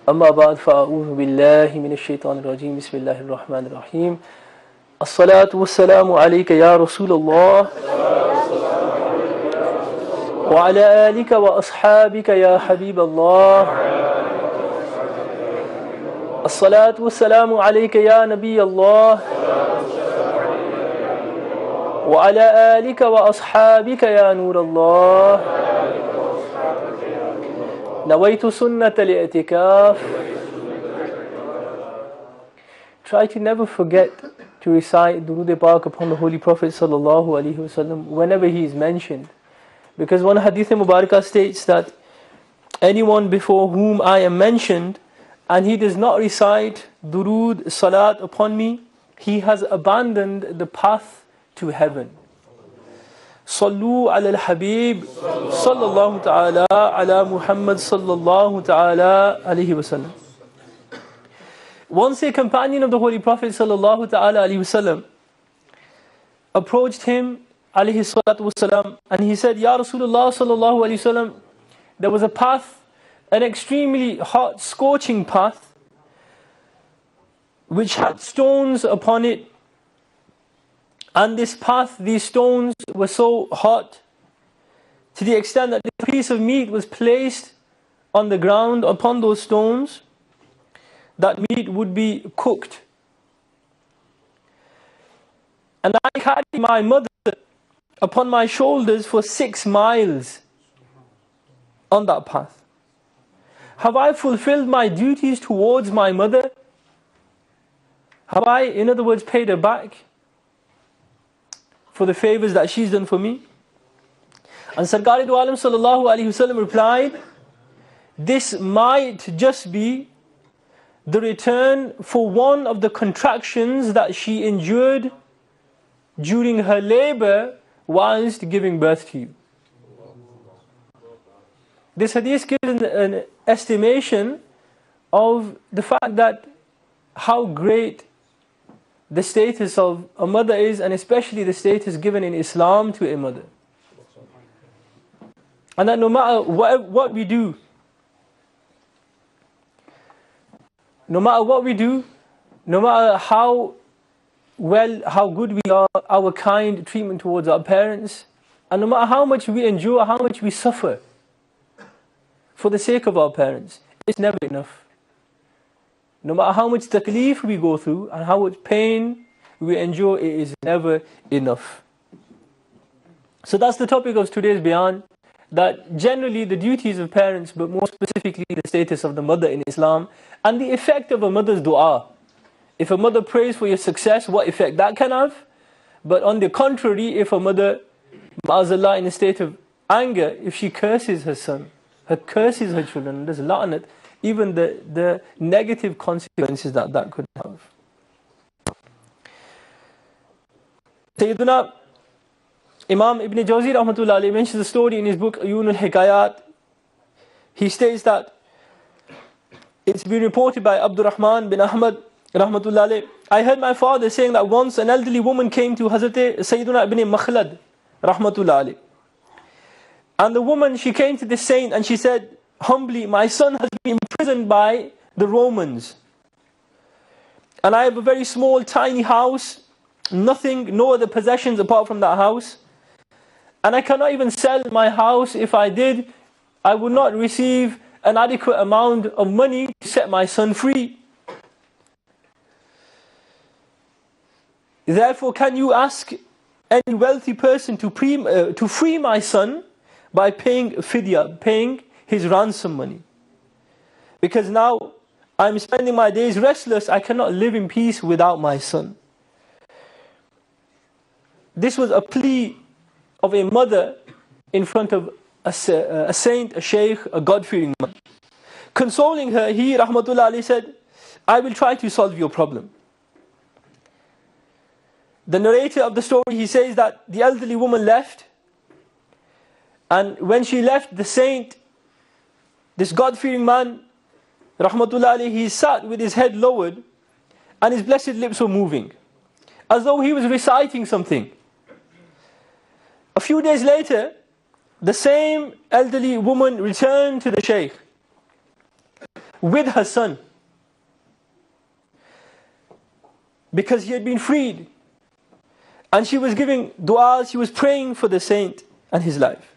أما بعد فاعوذ بالله من الشيطان الرجيم بسم الله الرحمن الرحيم الصلاة والسلام عليك يا رسول الله وعلى آلك وأصحابك يا حبيب الله الصلاة والسلام عليك يا نبي الله وعلى آلك وأصحابك يا نور الله نويت سنة الاعتكاف. Try to never forget to recite Durood Pak upon the Holy Prophet sallallahu alaihi wasallam whenever he is mentioned, because one hadith Mubarakah states that anyone before whom I am mentioned and he does not recite Durood Salat upon me, he has abandoned the path to heaven. صلوا على الحبيب صلى الله تعالى على محمد صلى الله تعالى عليه وسلم. Once a companion of the Holy Prophet صلى الله تعالى عليه وسلم approached him عليه الصلاة والسلام and he said, Ya Rasulullah صلى الله عليه وسلم, there was a path, an extremely hot, scorching path which had stones upon it. And this path, these stones were so hot to the extent that a piece of meat was placed on the ground upon those stones, that meat would be cooked. And I carried my mother upon my shoulders for 6 miles on that path. Have I fulfilled my duties towards my mother? Have I, in other words, paid her back for the favors that she's done for me? And Sarkar-e-Do-Alam sallallahu alaihi wasallam replied, this might just be the return for one of the contractions that she endured during her labor whilst giving birth to you. This hadith gives an estimation of the fact that how great the status of a mother is, and especially the status given in Islam to a mother. And that no matter what we do, no matter how well, how good we are, our kind treatment towards our parents, and no matter how much we endure, how much we suffer for the sake of our parents, it's never enough. No matter how much taklif we go through and how much pain we endure, it is never enough. So that's the topic of today's bayan, that generally the duties of parents, but more specifically the status of the mother in Islam, and the effect of a mother's dua. If a mother prays for your success, what effect that can have. But on the contrary, if a mother, ma'azallah, in a state of anger, if she curses her son, curses her children, there's la'nat, even the negative consequences that could have. Sayyiduna Imam Ibn Jawzi rahmatullah alayhi mentions a story in his book Uyun al-Hikayat. He states that it's been reported by Abdurrahman bin Ahmad rahmatullah alayhi, I heard my father saying that once an elderly woman came to Hazrat Sayyiduna Ibn Makhlad rahmatullah alayhi. And the woman, she came to the saint and she said, humbly, my son has been imprisoned by the Romans. And I have a very small, tiny house, nothing, no other possessions apart from that house. And I cannot even sell my house. If I did, I would not receive an adequate amount of money to set my son free. Therefore, can you ask any wealthy person to free my son by paying fidya, paying his ransom money? Because now I'm spending my days restless, I cannot live in peace without my son. This was a plea of a mother in front of a saint, a sheikh, a God-fearing man. Consoling her, he, rahmatullah alayhi, said, I will try to solve your problem. The narrator of the story, he says that the elderly woman left, and when she left, the saint, this God-fearing man, rahmatullah alayhi, he sat with his head lowered and his blessed lips were moving, as though he was reciting something. A few days later, the same elderly woman returned to the shaykh. with her son, because he had been freed. And she was giving dua, she was praying for the saint and his life.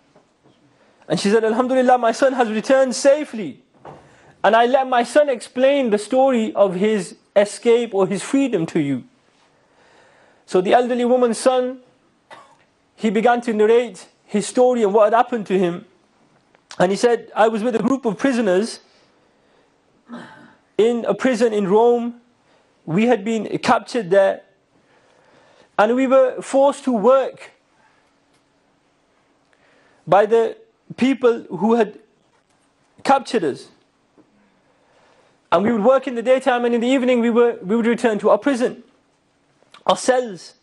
And she said, Alhamdulillah, my son has returned safely. And I let my son explain the story of his escape or his freedom to you. So the elderly woman's son, he began to narrate his story and what had happened to him. And he said, I was with a group of prisoners in a prison in Rome. We had been captured there. And we were forced to work by the people who had captured us. And we would work in the daytime, and in the evening we would return to our prison, our cells.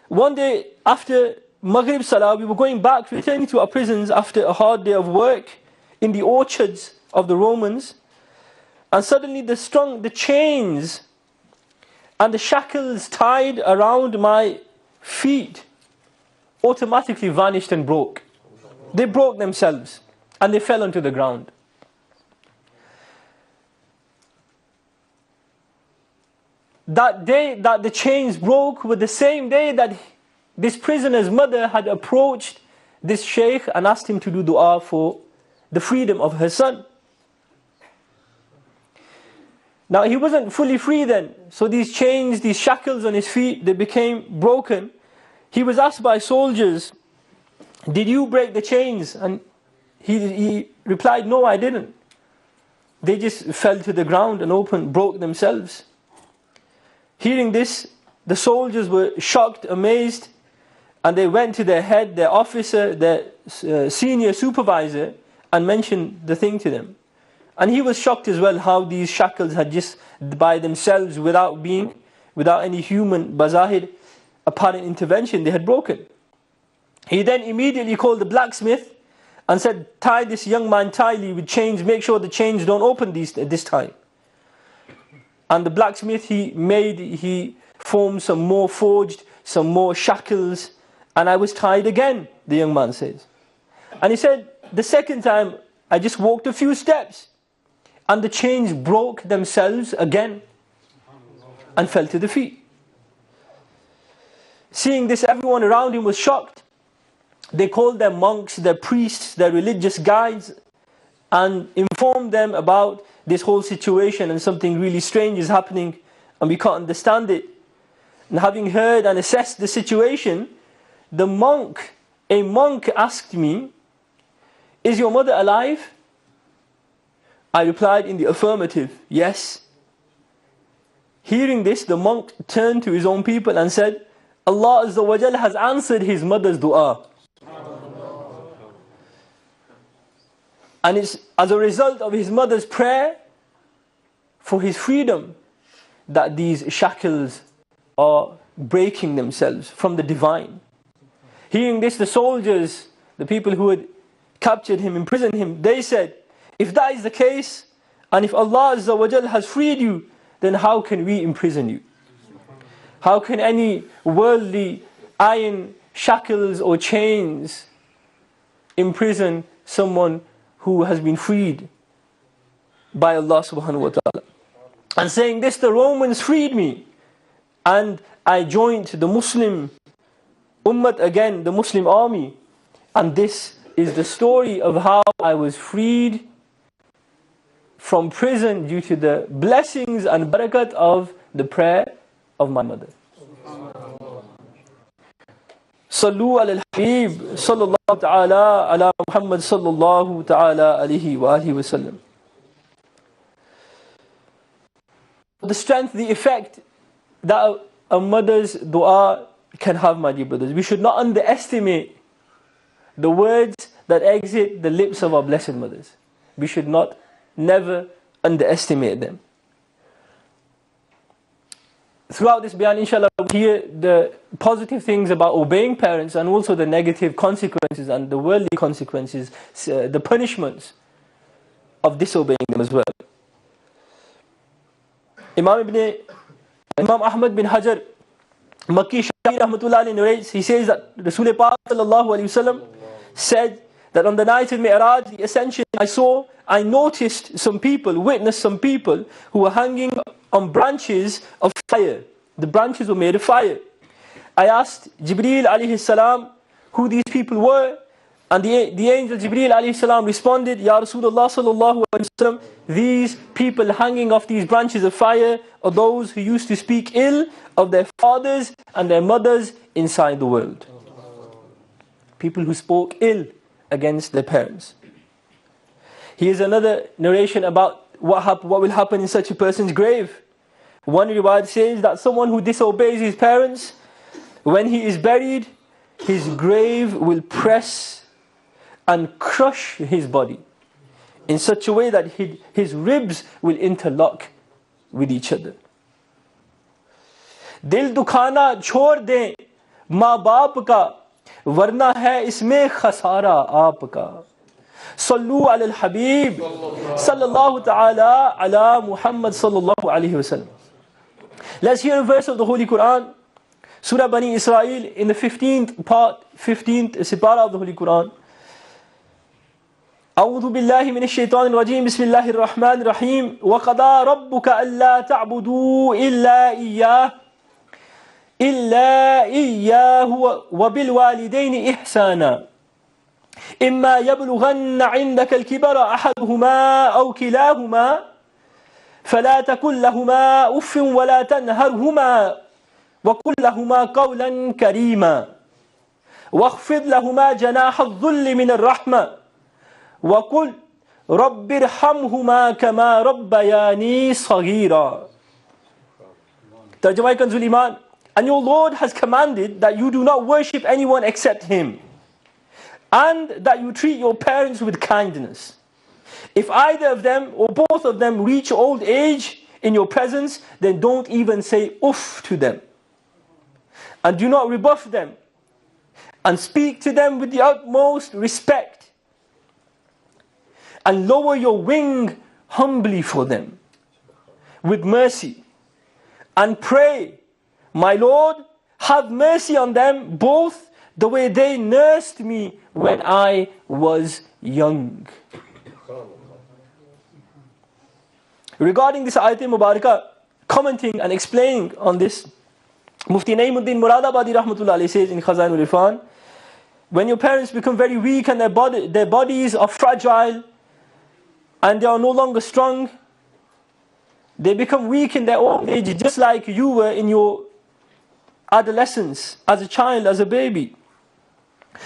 One day after Maghrib Salah, we were going back, returning to our prisons after a hard day of work in the orchards of the Romans. And suddenly the chains and the shackles tied around my feet automatically vanished and broke. They broke themselves and they fell onto the ground. That day that the chains broke was the same day that this prisoner's mother had approached this sheikh and asked him to do dua for the freedom of her son. Now he wasn't fully free then, so these chains, these shackles on his feet, they became broken. He was asked by soldiers, did you break the chains? And he replied, no, I didn't. They just fell to the ground and broke themselves. Hearing this, the soldiers were shocked, amazed, and they went to their head, their officer, their senior supervisor, and mentioned the thing to them. And he was shocked as well how these shackles had just by themselves, without any human bazahir apparent intervention, they had broken. He then immediately called the blacksmith and said, tie this young man tightly with chains, make sure the chains don't open this time. And the blacksmith, he formed forged some more shackles, and I was tied again, the young man says. And he said, the second time, I just walked a few steps, and the chains broke themselves again, and fell to the feet. Seeing this, everyone around him was shocked. They called their monks, their priests, their religious guides, and informed them about this whole situation, and something really strange is happening and we can't understand it. And having heard and assessed the situation, a monk asked me, is your mother alive? I replied in the affirmative, yes. Hearing this, the monk turned to his own people and said, Allah Azza wa Jal has answered his mother's dua. And it's as a result of his mother's prayer for his freedom that these shackles are breaking themselves from the divine. Hearing this, the soldiers, the people who had captured him, imprisoned him, they said, if that is the case, and if Allah Azza wa Jal has freed you, then how can we imprison you? How can any worldly iron shackles or chains imprison someone who has been freed by Allah subhanahu wa ta'ala? And saying this, the Romans freed me, and I joined the Muslim Ummah again, the Muslim army. And this is the story of how I was freed from prison due to the blessings and barakat of the prayer of my mother. صلوا على الحبيب صلى الله تعالى على محمد صلى الله تعالى عليه وآله وسلم. The strength, the effect that a mother's dua can have, my dear brothers. We should not underestimate the words that exit the lips of our blessed mothers. We should never underestimate them. Throughout this bayan, inshallah, we hear the positive things about obeying parents, and also the negative consequences and the worldly consequences, the punishments of disobeying them as well. Imam Ahmad bin Hajar Makki Shafi Rahmatullah narrates, he says that Rasul Pak sallallahu alayhi wasallam said that on the night of Mi'raj, the ascension, I noticed some people, witnessed some people who were hanging on branches of fire. The branches were made of fire. I asked Jibreel alayhi salam who these people were, and the angel Jibreel alayhi salam responded, Ya Rasulullah sallallahu alayhi wa sallam, these people hanging off these branches of fire are those who used to speak ill of their fathers and their mothers inside the world. People who spoke ill against their parents. Here's another narration about what will happen in such a person's grave. One riwayat says that someone who disobeys his parents, when he is buried, his grave will press and crush his body in such a way that his ribs will interlock with each other. दिल दुखाना छोड़ दें माँ बाप का, वरना है इसमें खसारा आपका. صلوا على الحبيب صلى الله تعالى على محمد صلى الله عليه وسلم. Let's hear a verse of the Holy Quran, Surah Bani Israel, in the 15th Sipara of the Holy Quran. أعوذ بالله من الشيطان الرجيم بسم الله الرحمن الرحيم وقضى ربك ألا تعبدوا إلا إياه وبالوالدين إحسانا إما يبلغن عندك الكبر أحدهما أو كلاهما فلا تقل لهما أف ولا تنهرهما وقل لهما قولا كريما واخفض لهما جناح الذل من الرحمة وقل رب ارحمهما كما ربياني صغيرا. Tarjamah Kanzul Iman. And your Lord has commanded that you do not worship anyone except Him, and that you treat your parents with kindness. If either of them or both of them reach old age in your presence, then don't even say uff to them. And do not rebuff them. And speak to them with the utmost respect. And lower your wing humbly for them, with mercy. And pray, my Lord, have mercy on them both the way they nursed me when I was young. Regarding this ayat Mubarakah, commenting and explaining on this, Mufti Naimuddin Muradabadi Rahmatullah alayhi says in Khazain ul-Irfan, when your parents become very weak and their bodies are fragile and they are no longer strong, they become weak in their old age, just like you were in your adolescence, as a child, as a baby.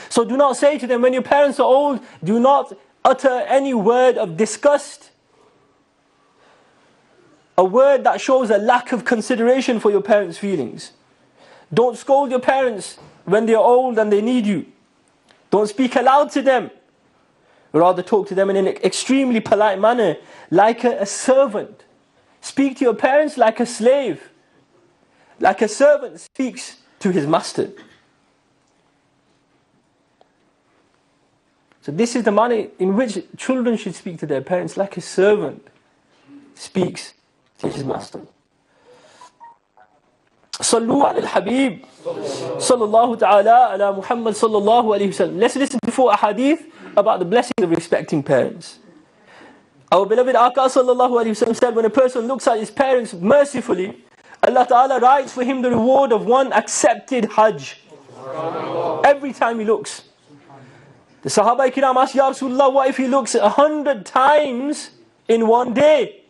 So do not say to them, when your parents are old, do not utter any word of disgust, a word that shows a lack of consideration for your parents' feelings. Don't scold your parents when they are old and they need you. Don't speak aloud to them. Rather talk to them in an extremely polite manner, like a servant. Speak to your parents like a slave, like a servant speaks to his master. So this is the manner in which children should speak to their parents, like a servant speaks to his master. صلوا على الحبيب صلى الله تعالى على محمد صلى الله عليه وسلم. Let's listen to 4 ahadith about the blessing of respecting parents. Our beloved Aka sallallahu alayhi wasallam said, when a person looks at his parents mercifully, Allah Ta'ala writes for him the reward of one accepted Hajj. Every time he looks. The Sahaba Kiram asked, Ya Rasulullah, what if he looks 100 times in one day?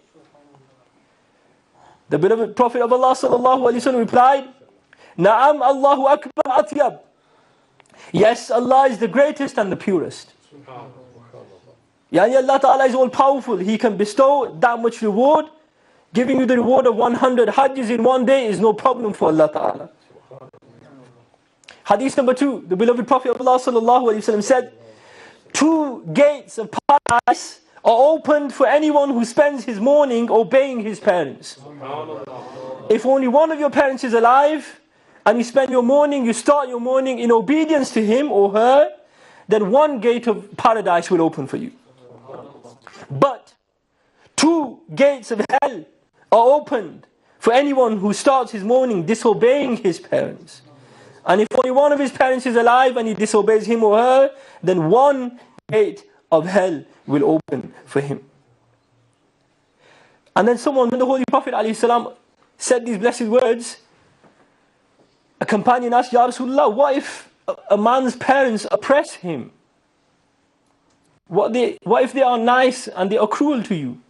The beloved Prophet of Allah sallallahu alayhi wasallam replied, Na'am Allahu Akbar Atyab. Yes, Allah is the greatest and the purest. Yani Allah Ta'ala is all powerful. He can bestow that much reward. Giving you the reward of 100 Hajjs in one day is no problem for Allah Ta'ala. Hadith number 2. The beloved Prophet of Allah sallallahu alayhi wasallam said, 2 gates of paradise are opened for anyone who spends his morning obeying his parents. If only one of your parents is alive, and you spend your morning, you start your morning in obedience to him or her, then 1 gate of paradise will open for you. But 2 gates of hell are opened for anyone who starts his morning disobeying his parents. And if only one of his parents is alive and he disobeys him or her, then 1 gate of hell will open for him. And then someone, when the Holy Prophet ﷺ said these blessed words, a companion asked, Ya Rasulullah, what if a man's parents oppress him? What if they are nice and they are cruel to you?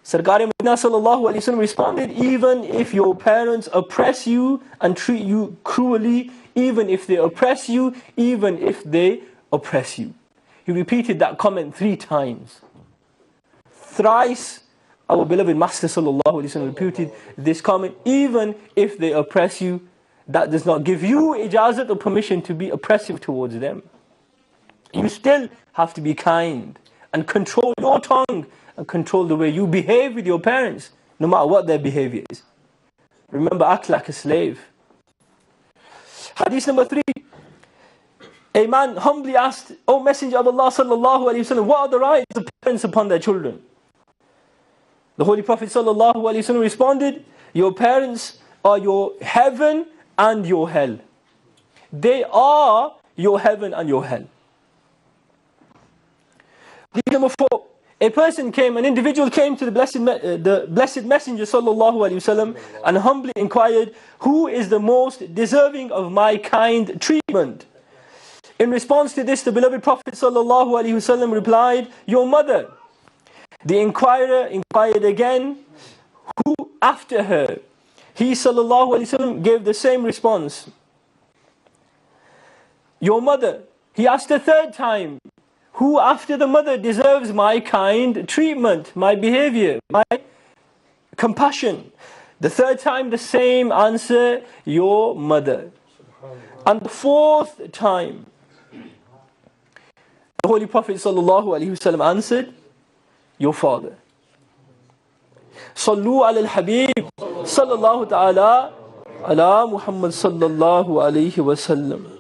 Sarkar Madina sallallahu alayhi wasallam responded, even if your parents oppress you and treat you cruelly, even if they oppress you, even if they oppress you. He repeated that comment 3 times. Thrice our beloved Master sallallahu alayhi wasallam repeated this comment, even if they oppress you. That does not give you ijazat or permission to be oppressive towards them. You still have to be kind and control your tongue and control the way you behave with your parents, no matter what their behavior is. Remember, act like a slave. Hadith number 3. A man humbly asked, O Messenger of Allah sallallahu alayhi wasallam, what are the rights of parents upon their children? The Holy Prophet sallallahu alayhi wasallam responded, your parents are your heaven and your hell. They are your heaven and your hell. Hadith number 4. An individual came to the blessed Messenger sallallahu alaihi wasallam and humbly inquired, who is the most deserving of my kind treatment? In response to this, the beloved Prophet sallallahu alaihi wasallam replied, your mother. The inquirer inquired again, who after her? He sallallahu alaihi wasallam gave the same response. Your mother. He asked a 3rd time, who after the mother deserves my kind treatment, my behavior, my compassion? The 3rd time, the same answer, your mother. And the 4th time, the Holy Prophet ﷺ answered, your father. صلوا على الحبيب صلى الله تعالى على محمد صلى الله عليه وسلم.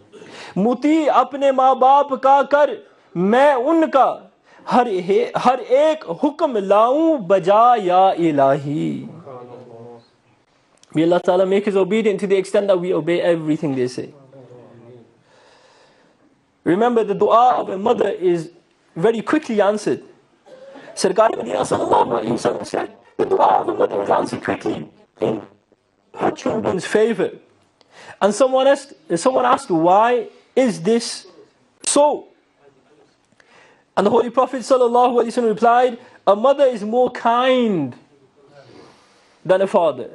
मुती अपने माँ बाप का कर, मैं उनका हर एक हुक्म लाऊं बजा या इलाही. May Allah Ta'ala make us obedient to the extent that we obey everything they say. Remember, the dua of a mother is very quickly answered. Sarkar Madina sallallahu alayhi wa sallam said, the dua of a mother is answered quickly in her children's favor. And someone asked, why is this so? And the Holy Prophet ﷺ replied, a mother is more kind than a father,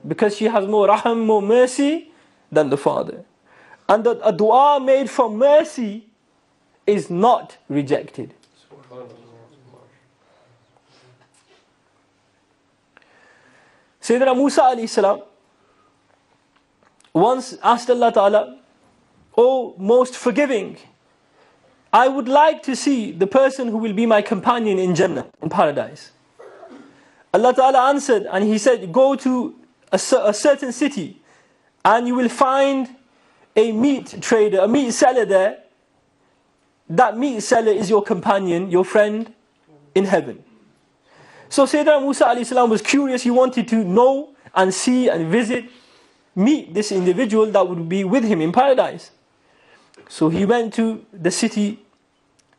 because she has more raham, more mercy than the father. And that a dua made from mercy is not rejected. Sayyidina Musa alayhi salam once asked Allah Ta'ala, O most forgiving, I would like to see the person who will be my companion in Jannah, in paradise. Allah Ta'ala answered, and He said, go to a certain city and you will find a meat trader, a meat seller there. That meat seller is your companion, your friend in heaven. So Sayyidina Musa alayhi salam was curious. He wanted to know and see and meet this individual that would be with him in paradise. So he went to the city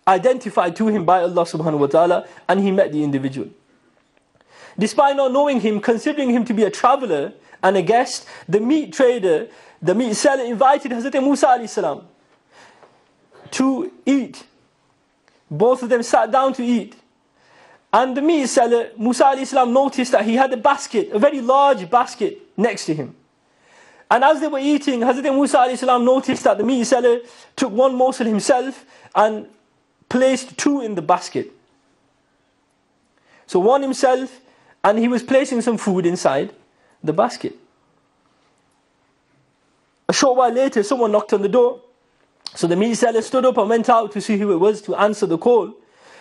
identified to him by Allah subhanahu wa ta'ala, and he met the individual. Despite not knowing him, considering him to be a traveler and a guest, the meat trader, the meat seller invited Hazrat Musa alayhi salam to eat. Both of them sat down to eat. And the meat seller, Musa alayhi salam, noticed that he had a basket, a very large basket next to him. And as they were eating, Hazrat Musa alayhi salam noticed that the meat seller took one morsel himself and placed 2 in the basket. So one himself, and he was placing some food inside the basket. A short while later, someone knocked on the door. So the meat seller stood up and went out to see who it was to answer the call.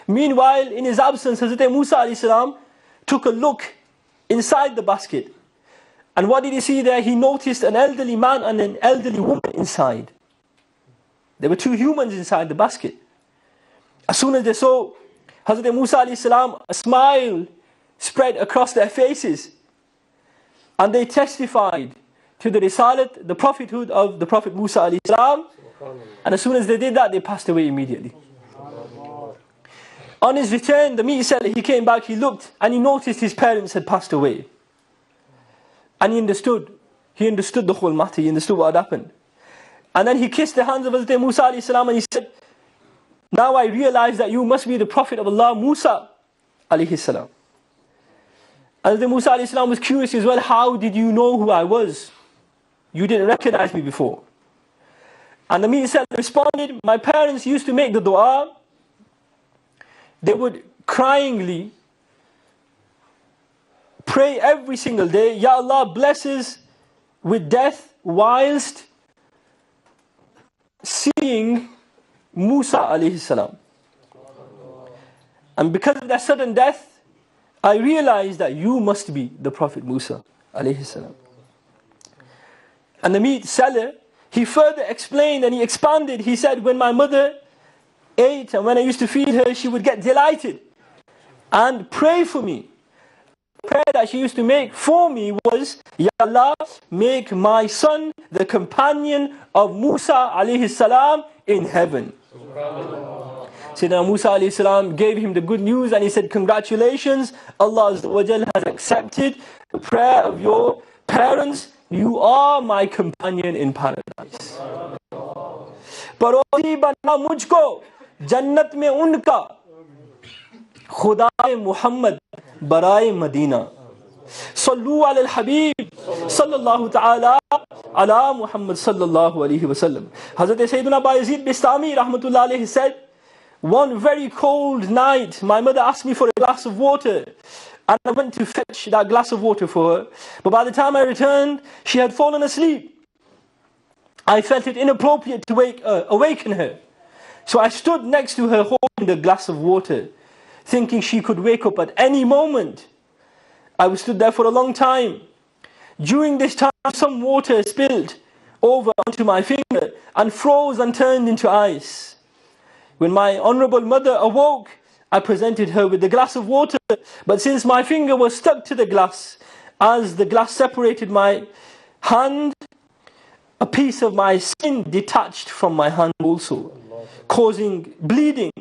Meanwhile, in his absence, Hazrat Musa alayhi salam took a look inside the basket. And what did he see there? He noticed an elderly man and an elderly woman inside. There were 2 humans inside the basket. As soon as they saw Hazrat Musa alayhi salam, a smile spread across their faces. And they testified to the risalat, the prophethood of the Prophet Musa alayhi salam. And as soon as they did that, they passed away immediately. On his return, the meat seller, he came back, he looked, and he noticed his parents had passed away. And he understood the whole matter, he understood what had happened. And then he kissed the hands of Hazrat Musa alayhi salam and he said, now I realize that you must be the Prophet of Allah, Musa alayhi salam. And Hazrat Musa alayhi salam was curious as well, how did you know who I was? You didn't recognize me before. And the meat seller responded, my parents used to make the dua. They would cryingly pray every single day, Ya Allah, bless us with death whilst seeing Musa alayhi salam. And because of that sudden death, I realized that you must be the Prophet Musa alayhi salam. And the meat seller, he further explained and he expanded. He said, when my mother ate and when I used to feed her, she would get delighted and pray for me. The prayer that she used to make for me was, Ya Allah, make my son the companion of Musa alayhi salam in heaven. Sayyidina Musa alayhi salam gave him the good news and he said, congratulations, Allah Azza wa Jal has accepted the prayer of your parents. You are my companion in paradise. परोसी बना मुझको जन्नत में उनका खुदाए मुहम्मद बराए Medina صلوا على الحبيب صلى الله تعال على محمد صلى الله عليه وسلم. Hazrat Sayyidina Bayezid Bistami rahmatullah alayhi said, one very cold night my mother asked me for a glass of water and I went to fetch that glass of water for her, but by the time I returned she had fallen asleep. I felt it inappropriate to awaken her, so I stood next to her holding the glass of water thinking she could wake up at any moment. I stood there for a long time. During this time, some water spilled over onto my finger and froze and turned into ice. When my honorable mother awoke, I presented her with the glass of water, but since my finger was stuck to the glass, as the glass separated my hand, a piece of my skin detached from my hand also, causing bleeding.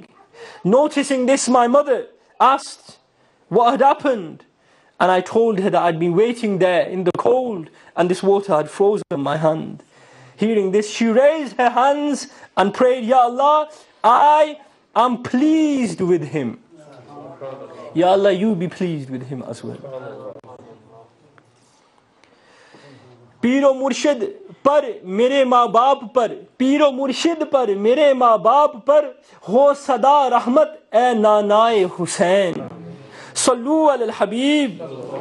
Noticing this, my mother asked what had happened. And I told her that I'd been waiting there in the cold and this water had frozen my hand. Hearing this, she raised her hands and prayed, Ya Allah, I am pleased with him. Ya Allah, you be pleased with him as well. Piro Murshid par mere maa baap par, Piro Murshid par mere maa baap par, ho sada rahmat e nanae Hussain. صلوا على الحبيب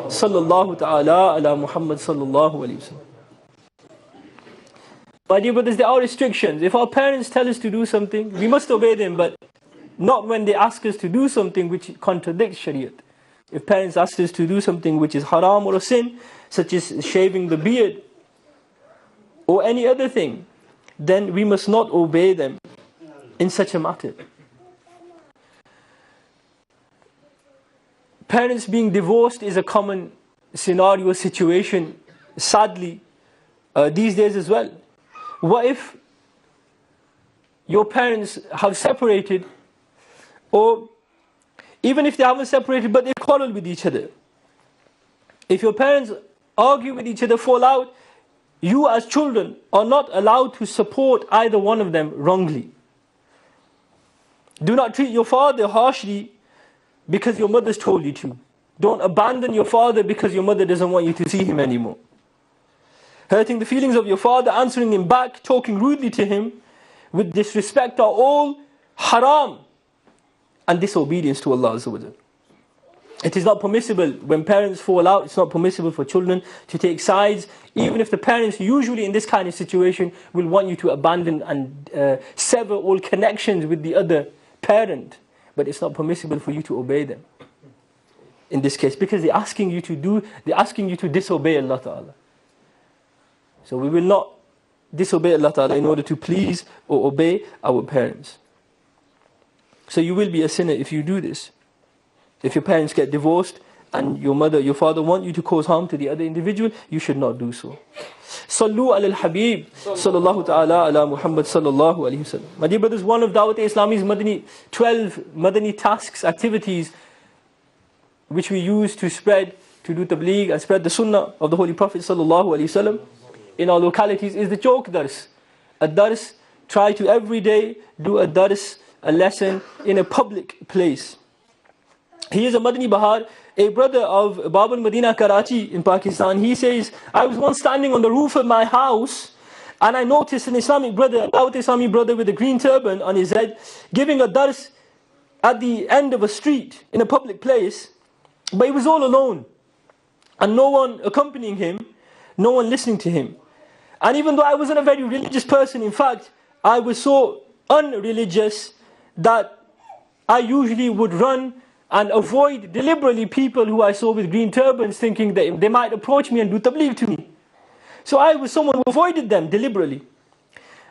صلى الله تعالى على محمد صلى الله عليه وسلم. My dear brothers, there are restrictions. If our parents tell us to do something, we must obey them, but not when they ask us to do something which contradicts Shariat. If parents ask us to do something which is haram or a sin, such as shaving the beard or any other thing, then we must not obey them in such a matter. Parents being divorced is a common scenario, situation, sadly, these days as well. What if your parents have separated, or even if they haven't separated but they quarrel with each other? If your parents argue with each other, fall out, you as children are not allowed to support either one of them wrongly. Do not treat your father harshly because your mother's told you to. Don't abandon your father because your mother doesn't want you to see him anymore. Hurting the feelings of your father, answering him back, talking rudely to him with disrespect are all haram and disobedience to Allah Azza wa Jal. It is not permissible when parents fall out, it's not permissible for children to take sides, even if the parents usually in this kind of situation will want you to abandon and sever all connections with the other parent. But it's not permissible for you to obey them in this case, because they're asking you to disobey Allah Ta'ala. So we will not disobey Allah Ta'ala in order to please or obey our parents. So you will be a sinner if you do this. If your parents get divorced and your mother, your father want you to cause harm to the other individual, you should not do so. صلوا على الحبيب صلى الله تعالى على محمد صلى الله عليه وسلم. My dear brothers, one of Dawat Islami's Madani, 12 Madani tasks, activities, which we use to spread, to do tabligh and spread the Sunnah of the Holy Prophet sallallahu alaihi wasallam in our localities, is the chalk dars. A dars, try to every day do a dars, a lesson in a public place. He is a Madani Bahar, a brother of Bab al-Madina Karachi in Pakistan. He says, I was once standing on the roof of my house and I noticed an Islamic brother, an Islamic brother with a green turban on his head, giving a dars at the end of a street in a public place, but he was all alone and no one accompanying him, no one listening to him. And even though I wasn't a very religious person, in fact, I was so unreligious that I usually would run and avoid deliberately people who I saw with green turbans, thinking that they might approach me and do tabligh to me. So I was someone who avoided them deliberately.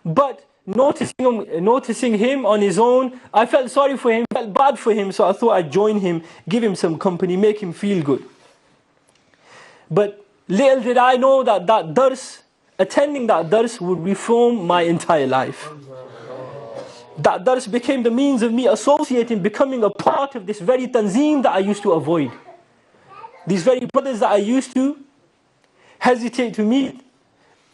But noticing him on his own, I felt sorry for him, felt bad for him, so I thought I'd join him, give him some company, make him feel good. But little did I know that that dars, attending that dars would reform my entire life. That dars became the means of me associating, becoming a part of this very tanzeem that I used to avoid. These very brothers that I used to hesitate to meet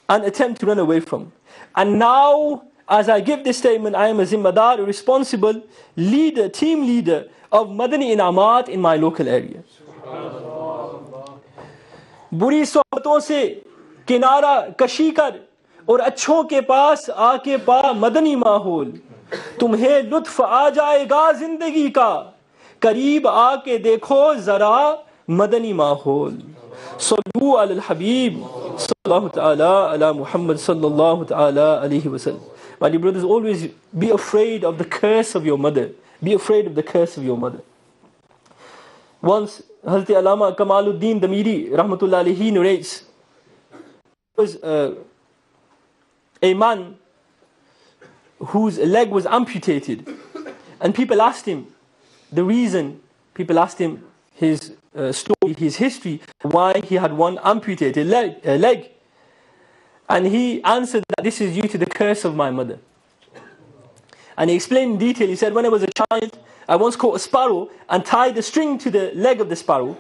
and attempt to run away from. And now, as I give this statement, I am a zimmadar, a responsible leader, team leader of Madani Inamat in my local area. बुरी सोहबतों से किनारा कशी कर और अच्छों के पास आके पा मदनी माहौल, तुम्हें लुत्फ आ जाएगा जिंदगी का, करीब आके देखो जरा मदनी माहौल. صلوا على الحبيب صلى الله تعالى على محمد صلى الله تعالى عليه وسلم. My dear brothers, always be afraid of the curse of your mother. Be afraid of the curse of your mother. Once Hazrat Allama Kamaluddin Damiri rahmatullah alayhi narrates, there was a man whose leg was amputated, and people asked him the reason, people asked him his story, his history, why he had one amputated leg. And he answered that this is due to the curse of my mother. And he explained in detail. He said, when I was a child, I once caught a sparrow and tied a string to the leg of the sparrow.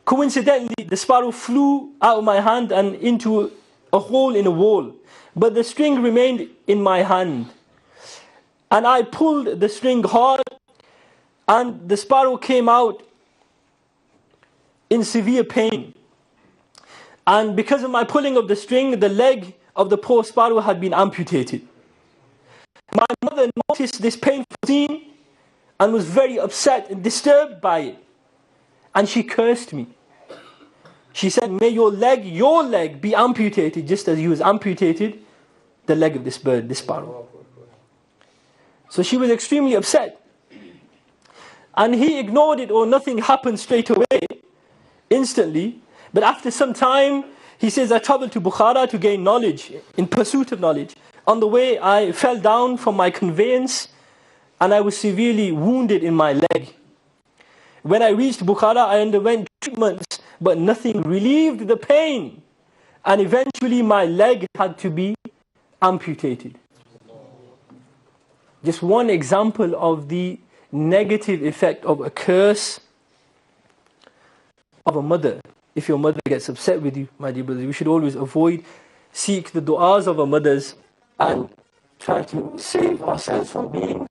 Coincidentally, the sparrow flew out of my hand and into a hole in a wall, but the string remained in my hand. And I pulled the string hard, and the sparrow came out in severe pain. And because of my pulling of the string, the leg of the poor sparrow had been amputated. My mother noticed this painful scene and was very upset and disturbed by it. And she cursed me. She said, may your leg be amputated just as you was amputated the leg of this bird, this sparrow. So she was extremely upset. And he ignored it, or nothing happened straight away, instantly. But after some time, he says, I traveled to Bukhara to gain knowledge, in pursuit of knowledge. On the way, I fell down from my conveyance and I was severely wounded in my leg. When I reached Bukhara, I underwent treatments, but nothing relieved the pain. And eventually my leg had to be amputated. Just one example of the negative effect of a curse of a mother. If your mother gets upset with you, my dear brothers, we should always seek the du'as of our mothers and try to save ourselves from being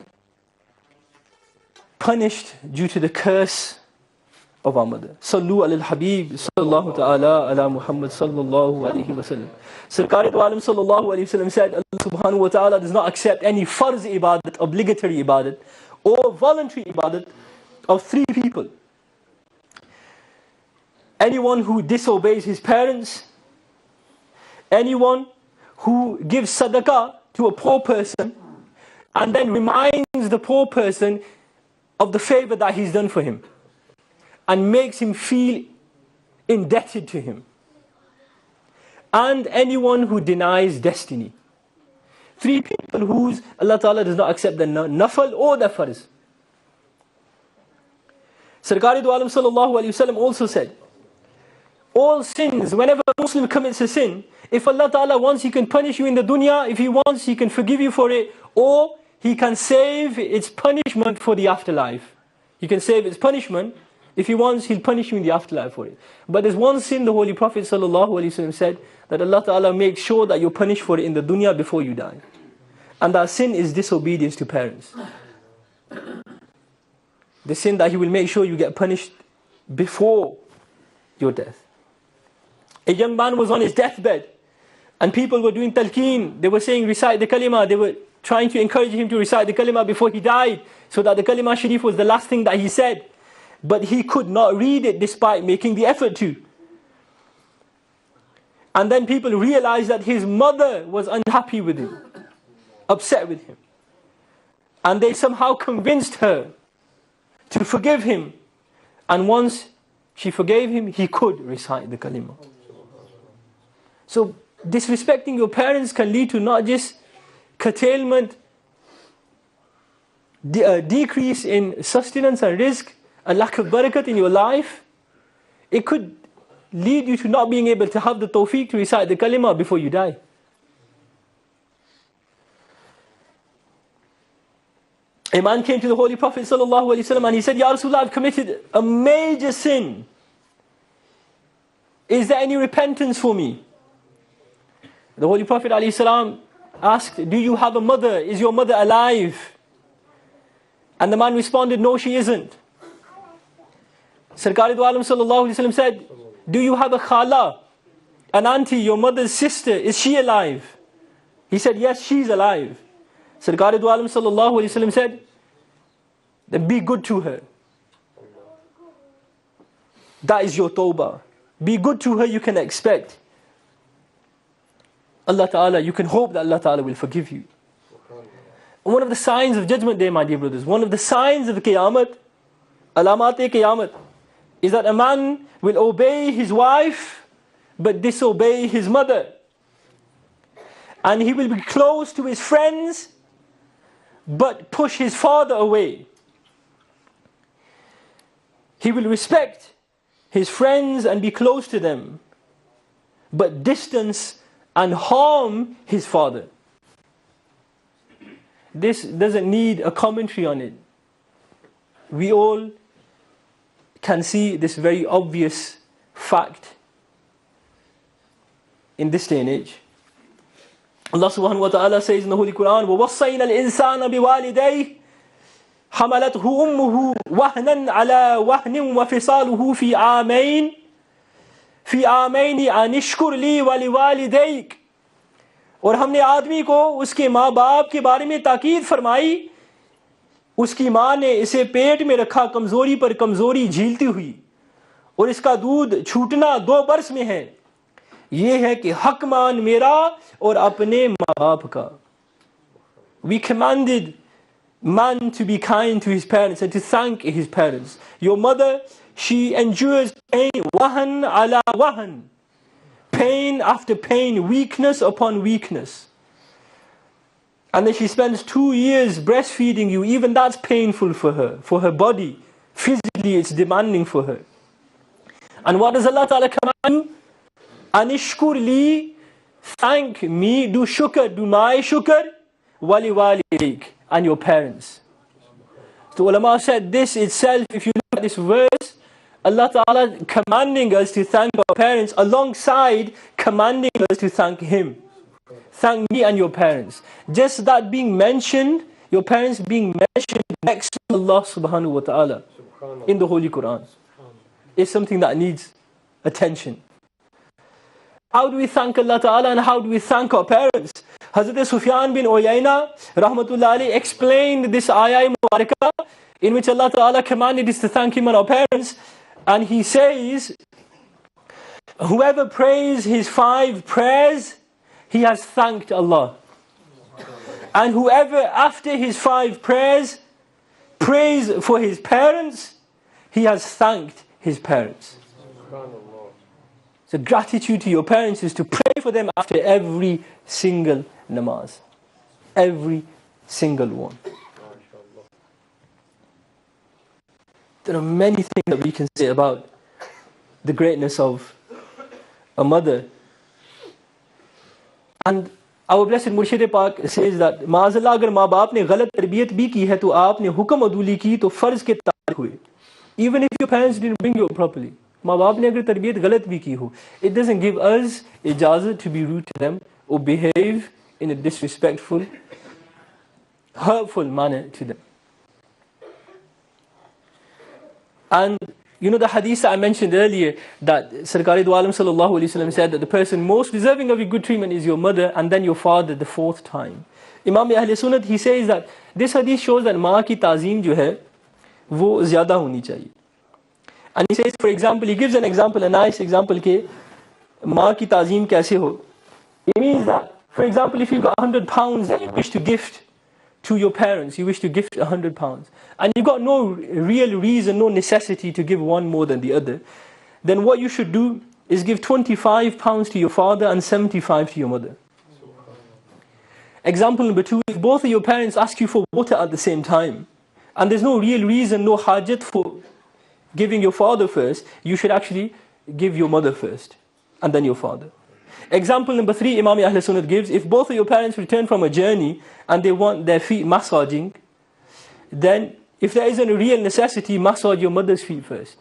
punished due to the curse of our mother. Sallu ala al-habib sallallahu ta'ala ala Muhammad sallallahu alayhi wa sallam. Sarkar do alam sallallahu alayhi wa sallam said, Allah subhanahu wa ta'ala does not accept any farz ibadat, obligatory ibadat, or voluntary ibadat of three people. Anyone who disobeys his parents, anyone who gives sadaqah to a poor person and then reminds the poor person of the favor that he's done for him and makes him feel indebted to him, and anyone who denies destiny. Three people whose Allah Ta'ala does not accept the nafal or the farz. Sarkari do Alam sallallahu alayhi wasallam also said, all sins, whenever a Muslim commits a sin, if Allah Ta'ala wants, He can punish you in the dunya. If He wants, He can forgive you for it, or He can save its punishment for the afterlife. He can save its punishment. If He wants, He'll punish you in the afterlife for it. But there's one sin the Holy Prophet sallallahu alaihi wasallam said, that Allah Ta'ala makes sure that you're punished for it in the dunya before you die. And that sin is disobedience to parents. The sin that He will make sure you get punished before your death. A young man was on his deathbed, and people were doing talqeen. They were saying, recite the kalima. They were trying to encourage him to recite the kalima before he died, so that the kalima sharif was the last thing that he said. But he could not read it despite making the effort to. And then people realized that his mother was unhappy with him, upset with him. And they somehow convinced her to forgive him. And once she forgave him, he could recite the kalima. So disrespecting your parents can lead to not just curtailment, decrease in sustenance and rizq, a lack of barakat in your life. It could lead you to not being able to have the tawfiq to recite the kalima before you die. A man came to the Holy Prophet sallallahu alaihi wasallam and he said, Ya Rasulullah, I've committed a major sin. Is there any repentance for me? The Holy Prophet alayhi salam asked, do you have a mother? Is your mother alive? And the man responded, no, she isn't. Sarkari do Alam sallallahu alaihi wasallam said, do you have a khala, an auntie, your mother's sister? Is she alive? He said, yes, she's alive. Sarkari do Alam sallallahu alaihi wasallam said, then be good to her. That is your tawbah. Be good to her, you can expect Allah Ta'ala, you can hope that Allah Ta'ala will forgive you. One of the signs of Judgment Day, my dear brothers, one of the signs of Qiyamah, Alamat-e-Qiyamah, is that a man will obey his wife but disobey his mother. And he will be close to his friends but push his father away. He will respect his friends and be close to them, but distance and harm his father. This doesn't need a commentary on it. We all can see this very obvious fact in this day and age. Allah subhanahu wa ta'ala says in the Holy Quran, وَوَصَّيْنَا الْإِنسَانَ بِوَالِدَيْهِ حَمَلَتْهُ أُمُّهُ وَهْنًا عَلَى وَهْنٍ وَفِصَالُهُ فِي عَامَيْنِ أَنِ اشْكُرْ لِي وَلِوَالِدَيْكَ. और हमने आदमी को उसके माँ बाप के बारे में ताकीद फरमाई. उसकी माँ ने इसे पेट में रखा कमज़ोरी पर कमज़ोरी झीलती हुई, और इसका दूध छूटना 2 बरस में है. ये है कि हक मान मेरा और अपने माँ बाप का. We commanded man to be kind to his parents and to thank his parents. Your mother, she endures pain, wahan ala wahan, pain after pain, weakness upon weakness. And then she spends 2 years breastfeeding you. Even that's painful for her body. Physically it's demanding for her. And what does Allah Ta'ala command you? Anishkur li, thank me, do shukr, do my shukr, wali walidayk, and your parents. So ulama said this itself, if you look at this verse, Allah Ta'ala commanding us to thank our parents alongside commanding us to thank Him. Thank me and your parents. Just that being mentioned, your parents being mentioned next to Allah subhanahu wa ta'ala in the Holy Quran, is something that needs attention. How do we thank Allah Ta'ala and how do we thank our parents? Hazrat Sufyan bin Uyayna rahmatullah alayhi explained this ayah mubarakah in which Allah Ta'ala commanded us to thank Him and our parents. And he says, whoever prays his 5 prayers, he has thanked Allah. And whoever after his 5 prayers prays for his parents, he has thanked his parents. So gratitude to your parents is to pray for them after every single namaz. Every single one. There are many things that we can say about the greatness of a mother. And our blessed Murshid Pak says that Maazallah agar maa baap ne galat tarbiyat bhi ki hai to aapne hukam aduli ki to farz ke taariq hue. Even if your parents didn't bring you up properly, maa baap ne agar tarbiyat galat bhi ki ho, it doesn't give us ijazat to be rude to them or behave in a disrespectful, hurtful manner to them. And you know the hadith that I mentioned earlier, that Sarkari do Alam sallallahu alayhi wasallam said that the person most deserving of your good treatment is your mother and then your father the fourth time. Imam Ahl Sunnat, he says that this hadith shows that maa ki ta'zeem jo hai, wo zyada honi chahiye. And he says, for example, he gives an example, a nice example ke maa ki ta'zeem kaise ho. It means that, for example, if you've got £100 that you wish to gift to your parents, you wish to gift £100, and you've got no real reason, no necessity to give one more than the other, then what you should do is give £25 to your father and 75 to your mother. Example number 2, if both of your parents ask you for water at the same time, and there's no real reason, no hajat for giving your father first, you should actually give your mother first, and then your father. Example number 3, Imam Ahl Sunnat gives, if both of your parents return from a journey and they want their feet massaging, then if there isn't a real necessity, massage your mother's feet first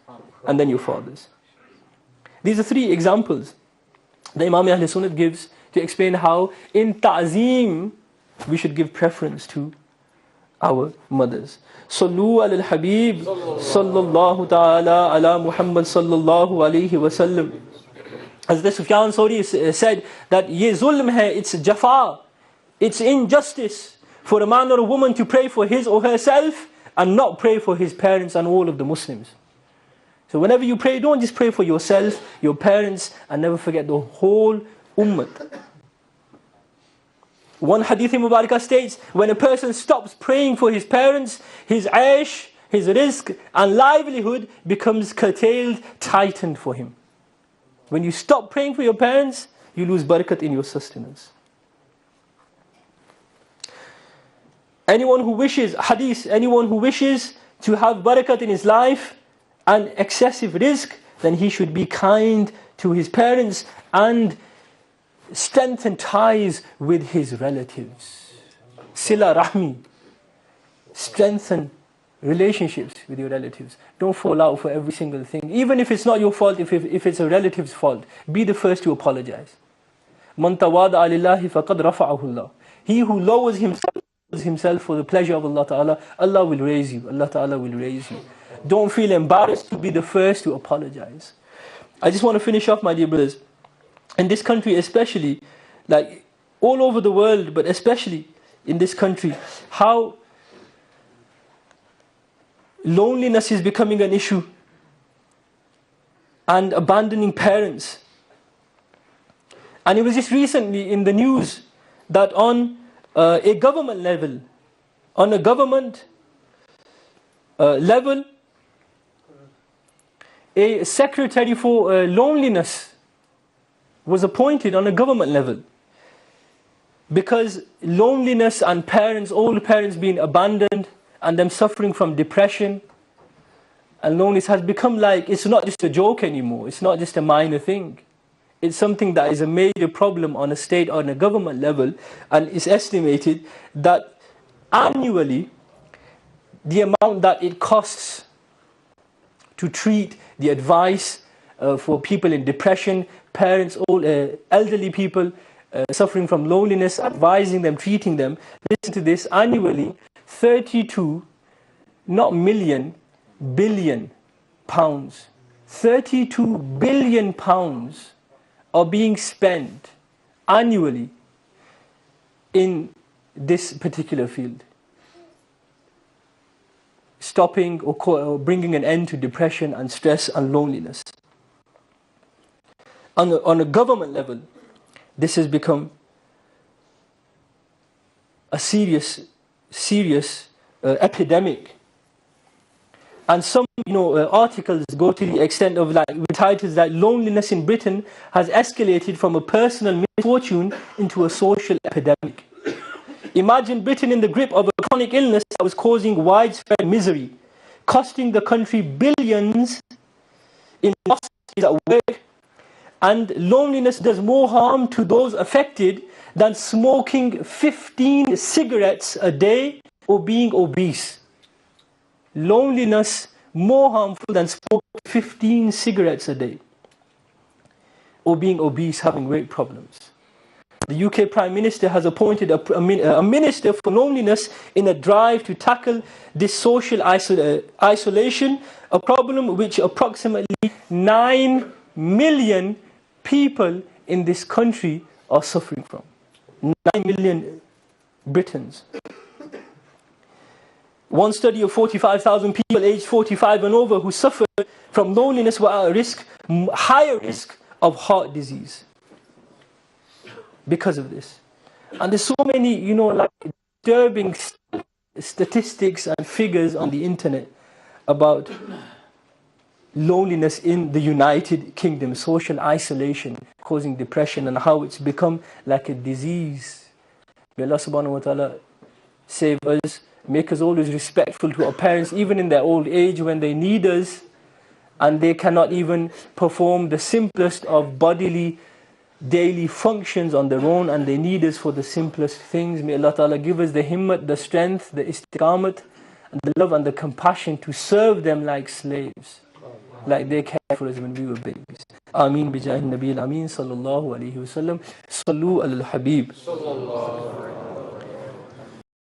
and then your father's. These are 3 examples that Imam Ahl Sunnat gives to explain how in ta'zeem we should give preference to our mothers. Sallu ala الحبيب sallallahu ta'ala ala Muhammad sallallahu alayhi wasallam. As the Sufyan Sauri said, that ye zulm hai, it's jafa, it's injustice for a man or a woman to pray for his or herself and not pray for his parents and all of the Muslims. So whenever you pray, don't just pray for yourself, your parents, and never forget the whole ummah. One hadith in Mubarakah states, when a person stops praying for his parents, his aish, his rizq and livelihood becomes curtailed, tightened for him. When you stop praying for your parents, you lose barakat in your sustenance. Anyone who wishes, hadith, anyone who wishes to have barakat in his life and excessive rizq, then he should be kind to his parents and strengthen ties with his relatives. Sila rahmi. Strengthen relationships with your relatives. Don't fall out for every single thing. Even if it's not your fault, if it's a relative's fault, be the first to apologize. Man tawada'a lillahi faqad rafa'ahu Allah. He who lowers himself for the pleasure of Allah Ta'ala, Allah will raise you. Allah Ta'ala will raise you. Don't feel embarrassed to be the first to apologize. I just want to finish off, my dear brothers. In this country especially, like all over the world, but especially in this country, how loneliness is becoming an issue, and abandoning parents. And it was just recently in the news that on a government level, a secretary for loneliness was appointed on a government level, because loneliness and parents, all the parents being abandoned and them suffering from depression and loneliness has become like, it's not just a joke anymore, it's not just a minor thing. It's something that is a major problem on a state or on a government level, and it's estimated that annually the amount that it costs to treat the advice for people in depression, parents, all elderly people suffering from loneliness, advising them, treating them, listen to this, annually 32, not million, billion pounds. 32 billion pounds are being spent annually in this particular field, stopping or bringing an end to depression and stress and loneliness. On a government level, this has become a serious epidemic. And some articles go to the extent of with titles like loneliness in Britain has escalated from a personal misfortune into a social epidemic. Imagine Britain in the grip of a chronic illness that was causing widespread misery, costing the country billions in losses at work, and loneliness does more harm to those affected than smoking 15 cigarettes a day or being obese. Loneliness more harmful than smoking 15 cigarettes a day or being obese, having weight problems. The UK Prime Minister has appointed a Minister for Loneliness in a drive to tackle this social isolation, a problem which approximately 9 million people in this country are suffering from. 9 million Britons. One study of 45,000 people aged 45 and over who suffered from loneliness were at a risk, higher risk of heart disease because of this. And there's so many, like disturbing statistics and figures on the internet about loneliness in the United Kingdom, social isolation causing depression, and how it's become like a disease. May Allah subhanahu wa ta'ala save us, make us always respectful to our parents, even in their old age when they need us and they cannot even perform the simplest of bodily daily functions on their own, and they need us for the simplest things. May Allah ta'ala give us the himmat, the strength, the istiqamat, and the love and the compassion to serve them like slaves, like they cared for us when we were babies. Ameen bijahi nabi al-ameen sallallahu alayhi wa sallam. Sallu ala الحبيب.